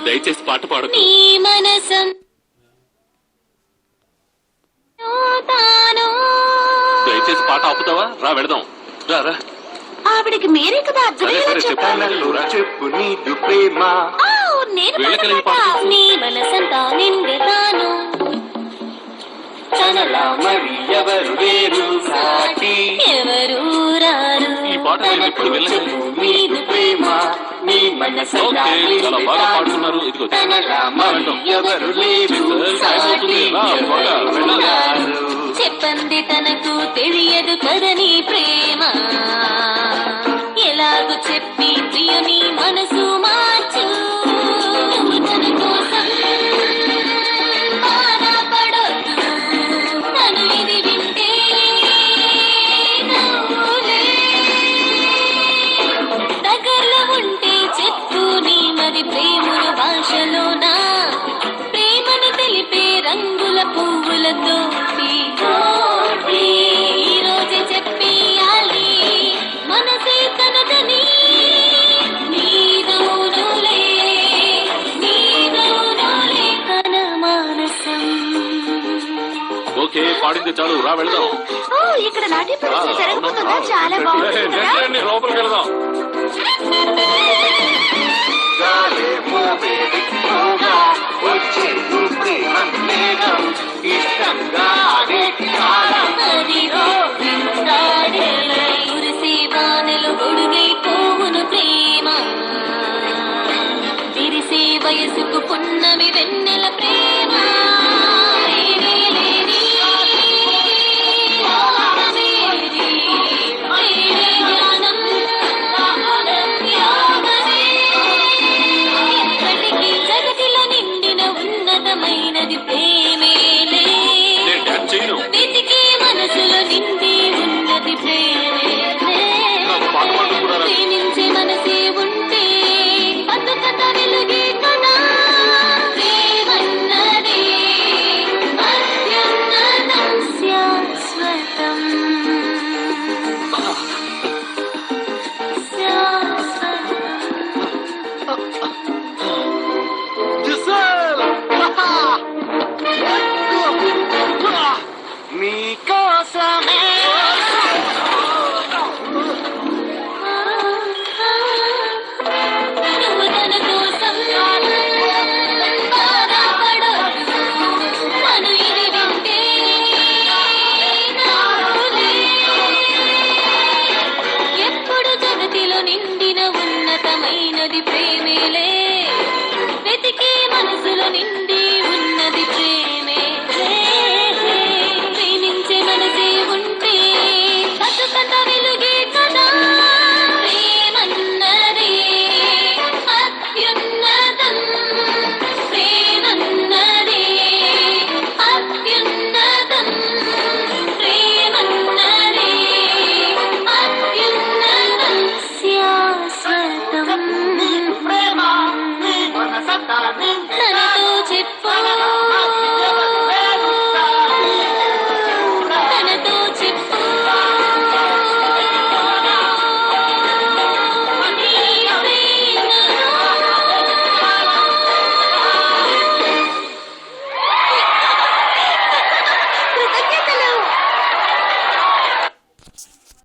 దయచేసి పాట పాడకు. నీ మనసం దయచేసి పాట ఆపుతావా? రా వెళదాం. రా రా. ఆవిడికి మీరే కదా చెప్పు నీదు ప్రేమ. నేను వీళ్ళకెళ్ళి పాట పాడు. నీ మనసంతా నిండుతాను. తనలా మరి ఎవరు లేరు సాటి. ఎవరు రారు ఈ పాట నేను ఎప్పుడు వెళ్ళలేదు. నీదు ప్రేమ నీ మనసంతా ఓకే, చాలా బాగా పాడుతున్నారు. ఇదిగో తనలా మరి ఎవరు లేరు సాటి. ఎవరు రారు. చెప్పంది తనకు తెలియదు కదని ప్రేమ. ఎలాగూ చెప్పి ప్రియుని మనసు మార్చు. నువ్వు తన కోసం బాధపడొద్దు. తను ఇది వింటే నవ్వులే. దగ్గరలో ఉంటే చెప్పు నీ మరి ప్రేమల భాషలోనా. ప్రేమను తెలిపే రంగుల పువ్వులతో ఈ రోజే చెప్పేయాలి మనసే తనదని. నీదోనులే నీదోనులే తన మానసం. ఓకే, పాడింది చాలు. రా వెళదాం. ఇక్కడ నాట్య ప్రదర్శన జరగబోతుందా? చాలా బాగుంది కదా. లోపలికి వెళదాం.